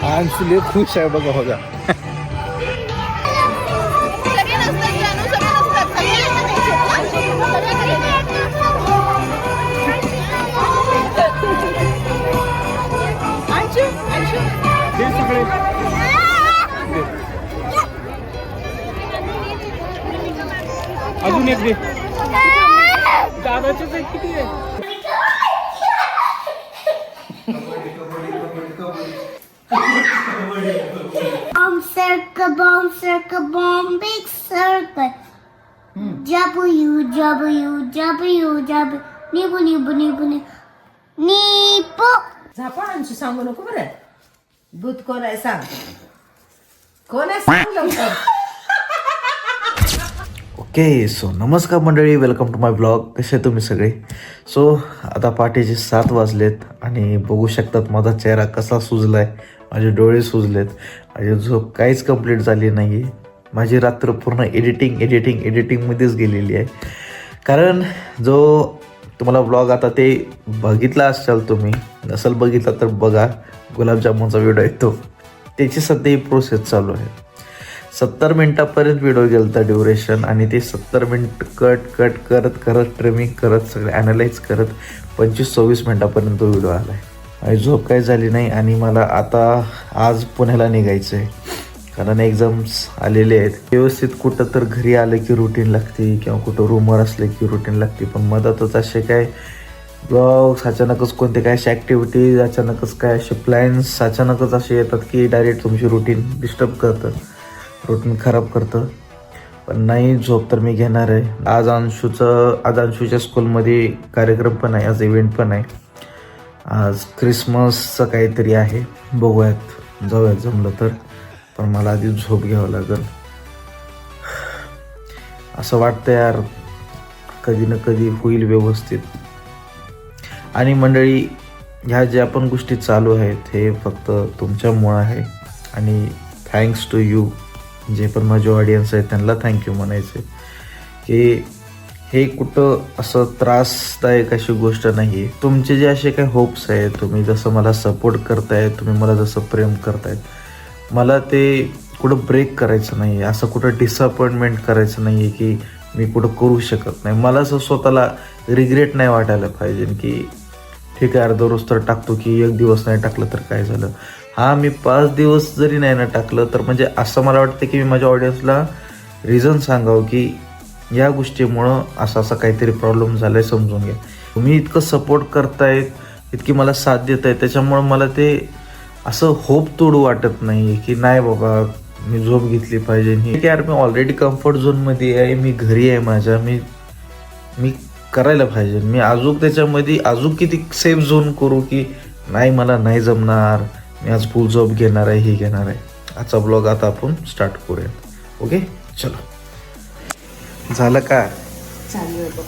अंशुले खुश आहे बघा बघा. अजून एक दे. दादाचेच आहे किती आहे. Bomb circle, bomb big circle. W W W W. Nibu nibu nibu nibu. झापा अंशू सांगू नको बरं. भूत कोण आहे सांग. कोण आहे सांग लवकर. ओके सो नमस्कार मंडळी, वेलकम टू माय ब्लॉग. कसे तुम्ही सगळे. सो आता पहाटेचे 7 वाजलेत आणि बघू शकतात माझा चेहरा कसा सुजलाय, माझे डोळे सुजलेत, माझी झोप काहीच कंप्लीट झाली नाही आहे. माझी रात्र पूर्ण एडिटिंगमध्येच गेलेली आहे. कारण जो तुम्हाला ब्लॉग आता ते बघितला असाल, तुम्ही नसेल बघितला तर बघा, गुलाबजामुनचा व्हिडिओ आहे तो, त्याची सध्या ही प्रोसेस चालू आहे. 70 मिनटापर्यंत व्हिडिओ गेलता ड्युरेशन, आणि ते 70 मिनिट कट करत ट्रिमिंग करत सगळे ॲनालाइज करत 25-26 मिनटापर्यंत तो व्हिडिओ आला आहे. आणि झोप काही झाली नाही. आणि मला आता आज पुण्याला निघायचं आहे, कारण एक्झाम्स आलेले आहेत. व्यवस्थित कुठं तर घरी आलं की रुटीन लागते, किंवा कुठं रूमवर असलं की रुटीन लागते. पण मधातच असे काय ब्लॉग्स, अचानकच कोणते काय अशा ॲक्टिव्हिटीज, अचानकच काय असे प्लॅन्स अचानकच असे येतात की डायरेक्ट तुमची रुटीन डिस्टर्ब करतं, रुटीन खराब करतं. पण नाही, झोप तर मी घेणार आहे. आज अंशूच्या स्कूलमध्ये कार्यक्रम पण आहे, आज इव्हेंट पण आहे. आज क्रिसमसचं काहीतरी आहे, बघूयात, जाऊयात जमलं तर. पण मला आधी झोप घ्यावं लागेल. असं वाटतं यार, कधी ना कधी होईल व्यवस्थित. आणि मंडळी, ह्या ज्या पण गोष्टी चालू आहेत हे फक्त तुमच्यामुळं आहे. आणि थँक्स टू यू, जे पण माझे ऑडियन्स आहेत त्यांना थँक्यू म्हणायचे. की हे कुठं असं त्रासदायक अशी गोष्ट नाही आहे. तुमचे जे असे काही होप्स आहेत, तुम्ही जसं मला सपोर्ट करताय, तुम्ही मला जसं प्रेम करतायत, मला ते कुठं ब्रेक करायचं नाही आहे, असं कुठं डिसअपॉइंटमेंट करायचं नाही आहे की मी कुठं करू शकत नाही. मला असं स्वतःला रिग्रेट नाही वाटायला पाहिजे की ठीक आहे अर्धा रोज तर टाकतो, की एक दिवस नाही टाकलं तर काय झालं. हां, मी 5 दिवस जरी नाही ना टाकलं तर म्हणजे असं मला वाटतं की मी माझ्या ऑडियन्सला रिझन सांगावं की या गोष्टीमुळं असं काहीतरी प्रॉब्लेम झाला आहे, समजून घ्या. तुम्ही इतकं सपोर्ट करतायत, इतकी मला साथ देत आहे, त्याच्यामुळं मला ते असं होप तोडू वाटत नाही की नाही बाबा मी झोप घेतली पाहिजे. हे यार, मी ऑलरेडी कम्फर्ट झोनमध्ये आहे, मी घरी आहे माझ्या, मी करायला पाहिजे. मी अजून त्याच्यामध्ये अजून किती सेफ झोन करू की नाही मला नाही जमणार, मी आज फुल झोप घेणार आहे, हे घेणार आहे. आजचा ब्लॉग आता आपण स्टार्ट करूया. ओके, चलो. झालं का? चालू आहे बघ.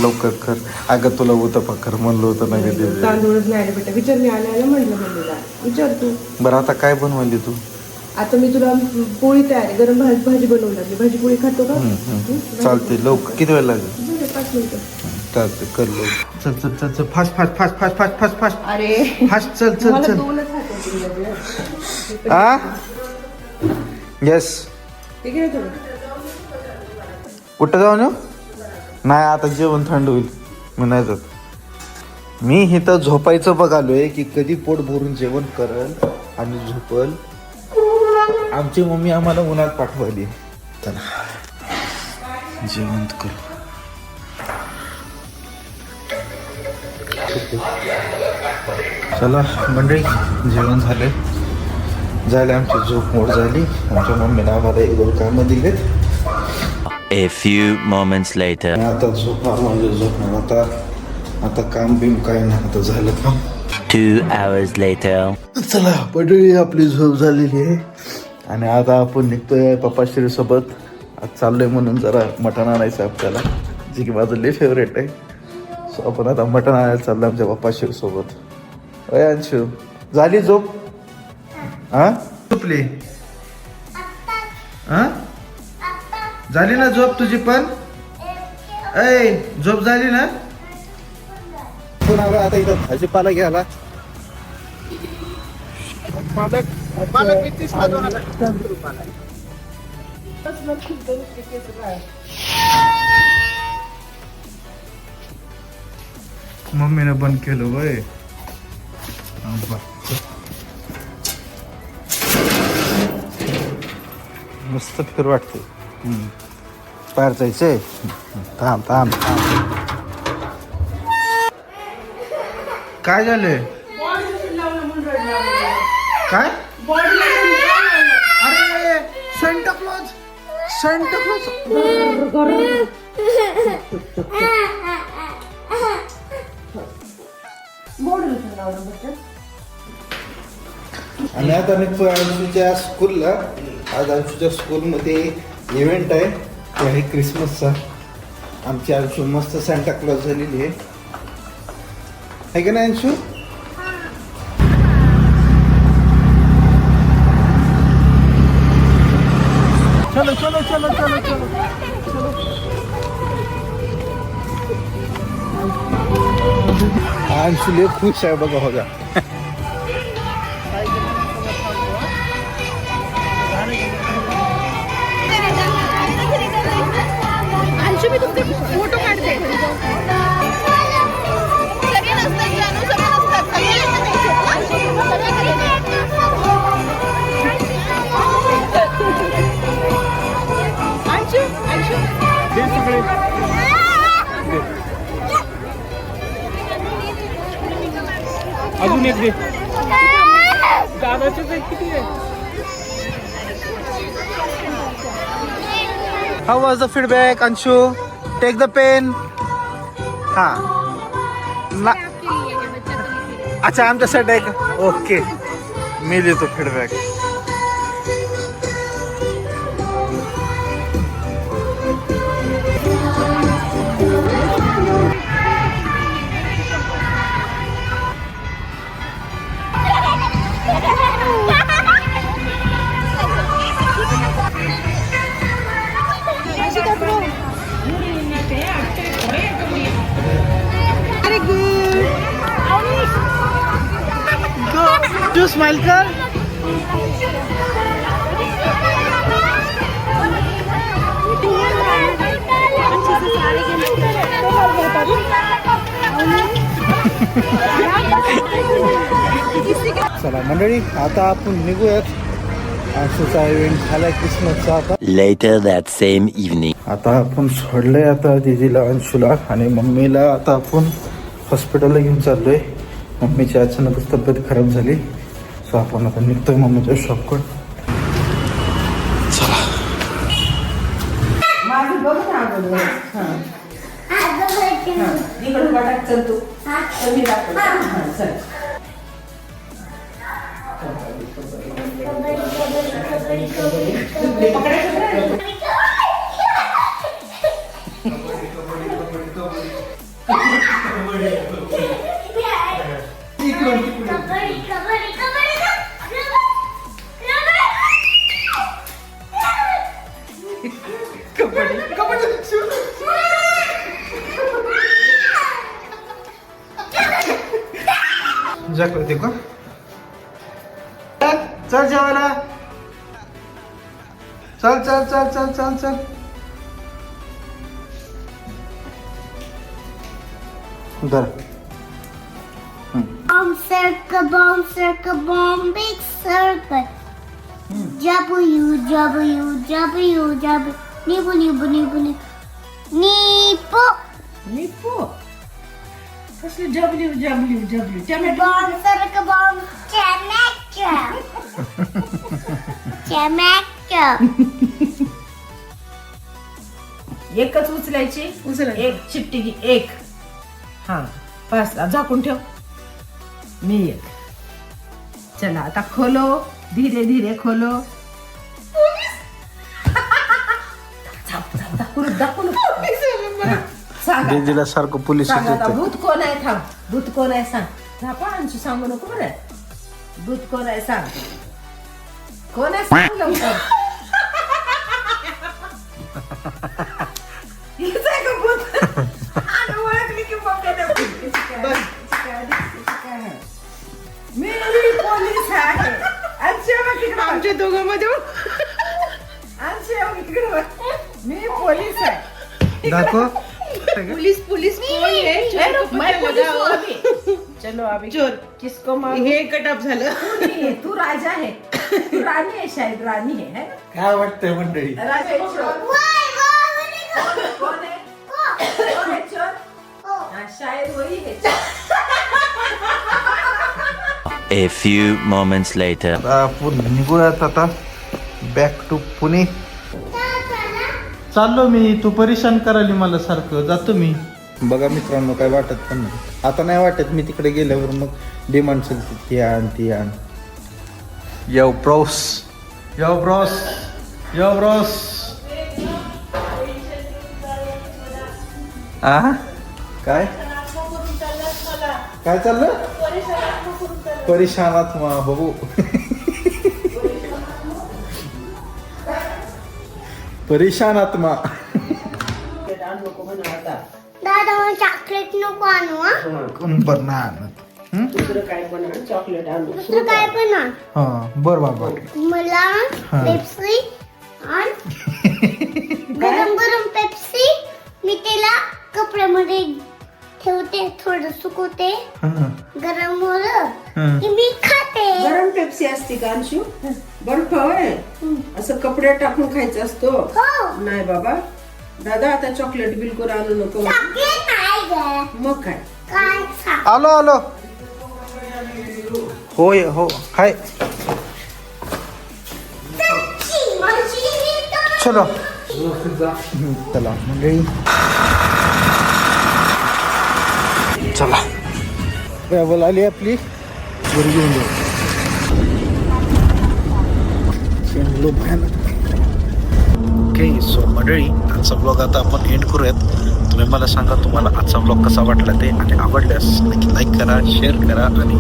लवकर कर. अगं तुला होतं पकर म्हणलं होतं ना कधी. तांदूळच नाही आले बेटा. विचार, मी आल्याला म्हटलं मम्मीला विचार तू. बरं आता काय बनवली तू? आता मी तुला पोळी तयार, गरम भाजी बनवून लागली. भाजी पोळी खातो का? चालते. लवकर किती वेळ लागेल? 5 मिनिटं. चालते, कर लवकर. चल फास्ट. अरे फास्ट चल. मला 2च हात होते. आ येस. ठीक आहे थोडं. कुठं जाऊन येऊ? नाही, आता जेवण थंड होईल, मी नाही जात. मी इथं झोपायचं बघालोय की कधी पोट भरून जेवण करल आणि झोपल. आमची मम्मी आम्हाला उन्हात पाठवली. चला जेवण करू. चला मंडळी, जेवण झाले, आमची झोप मोड झाली. आमच्या मम्मीने आम्हाला 1-2 कामं दिलेत. A few moments later. आता झोपणार. आता काम बिम काय नाही, आता झालं काम. 2 hours later. चला मंडळी, आपली झोप झालेली आहे आणि आता आपण निघतोय पप्पाश्रीसोबत. आज चाललोय म्हणून जरा मटण आणायचं आपल्याला, जे की माझं लय फेवरेट आहे. सो आपण आता मटण आणायला चाललं आमच्या पप्पाश्रीसोबत. अय अंशू, झाली झोप? हां, झोपली? हां, झाली ना झोप तुझी पण? ऐ, झोप झाली ना? आता इथं भाजीपाला घ्यायला मम्मीने बंद केलं वय. मस्त फिर वाटते. बाहेर जायचंय. थांब थांब थांब. काय झालंय? काय? अरे सेंटा क्लॉज. Santa Claus. आणि आता निघतोय अंशूच्या स्कूलला. आज अंशूच्या स्कूलमध्ये इव्हेंट आहे, तो आहे क्रिसमसचा. आमची अंशू मस्त सॅन्टा क्लॉज झालेली आहे का नाही अंशू? चलो चलो चलो चलो चलो. अंशू लय खुश आहे बघा बघा. अंशु मी तुमचे फोटो काढते. सगळे नसतात जानू, सगळे नसतात. अंशु अंशु अजून एक दे. दादाचेच किती आहे? How was the feedback, Anshu? Take the pen. हाँ. ना. अच्छा आमच्यासाठी आहे का? ओके. मी देतो फीडबॅक. तू स्माइल कर. चला मंडळी, आता आपण निघूयात. अंशूचा इव्हेंट झालाय क्रिसमसचा. आता Later that same evening. आता आपण सोडलंय आता दीदीला, अंशूला आणि मम्मीला. आता आपण हॉस्पिटलला घेऊन चाललोय. मम्मीची अचानकच तब्येत खराब झाली, सो आपण आता निघतोय मम्मीच्या शॉपकडे. माझं बघ ना अगोदर. हां इकडून वाटत चल तू. मी दाखवते. हां चल. जागृती का? चल जेवायला. चल चल चल चल चल चल. धर. Bomb circle, bomb big circle. W W W W. Nibu nibu nibu nibu. Nibu. निप्पो. कसलं W W W tomato. Bomb circle, bomb tomato. Tomato. एकच उचलायची. एक चिपटी घे. एक. हा बस झाकून ठेव. मी एक. चला आता खोलो. धीरे धीरे खोलो. दाखवून सांगा. दीदीला सारखं पोलीस सांग आता येतात. भूत कोण आहे? थांब. भूत कोण आहे सांग. झापा अंशू सांगू नको बरं. भूत कोण आहे सांग. कोण आहे सांग लवकर. हेच आहे का भूत? आणि ओळखली की मग मी पोलीस आहे. आमच्या दोघांमध्ये इकडे बघ. मी पोलीस आहे. दाखव पुलिस कोण है? मैं पुलिस हूँ अभी. चलो अभी चोर किसको मार हे कटअप झालं. तू राजा है, तू राणी आहे, शायद राणी है ना? काय वाटतंय मंडळी? राजा आहे चोर. कौन है? कौन है चोर? हाँ, शायद वही है. A few moments later. आपण निघूयात आता बॅक टू पुणे. चाललो मी, तू परेशान करायली मला सारखं. जातो मी. बघा मित्रांनो, काय वाटत पण नाही आता. नाही वाटत मी तिकडे गेल्यावर मग डिमांड चलते ती आण ती आण. यो ब्रॉस, यो ब्रॉस, यो ब्रॉस. आ काय काय चाललं? परेशानात बघू. परेशान आत्मा. दादा मला चॉकलेट नको आणू हा. कोण बरं नाही आणत. दुसरं काय पण आण, चॉकलेट आण. दुसरं काय पण आण. हा बरं बाबा. मला हा. पेप्सी आण. गरम गरम पेप्सी. मी त्याला कपड्यामध्ये ठेवते, थोडं सुकवते. हा, गरम होलं हा. की मी खाते. गरम पेप्सी असते का अंशू? बर्फ होय असं कपड्यात टाकून खायचं असतो? हो. नाही बाबा, दादा आता चॉकलेट बिलकुल आणू नको. चॉकलेट नाही ग. मग काय? काय खा. आलो आलो. होय हो हाय. चलो चला मंडळी, चला ट्रॅव्हल आली आपली. घरी घेऊन जाऊ. शेंगलो भयानक. ओके सो मंडळी, आजचा ब्लॉग आता आपण एंड करूयात. तुम्ही मला सांगा तुम्हाला आजचा ब्लॉग कसा वाटला ते, आणि आवडल्यास नक्की लाईक करा, शेअर करा आणि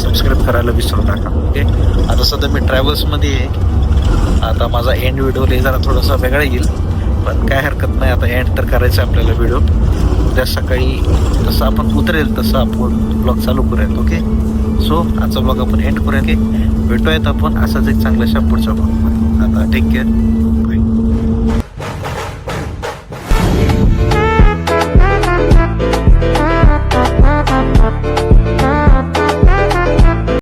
सबस्क्राईब करायला विसरू नका. ओके, आता सध्या मी ट्रॅव्हल्समध्ये आहे. आता माझा एंड व्हिडिओ जरा थोडासा वेगळा येईल, पण काय हरकत नाही. आता एंड तर करायचं आहे आपल्याला व्हिडिओ. उद्या सकाळी जसं आपण उतरेल तसं आपण ब्लॉग चालू करूयात. ओके, सो आजचा ब्लॉग आपण एंड करूया. की भेटूयात आपण असाच एक चांगल्याशा पुढच्या ब्लॉगमध्ये. आता टेक केअर.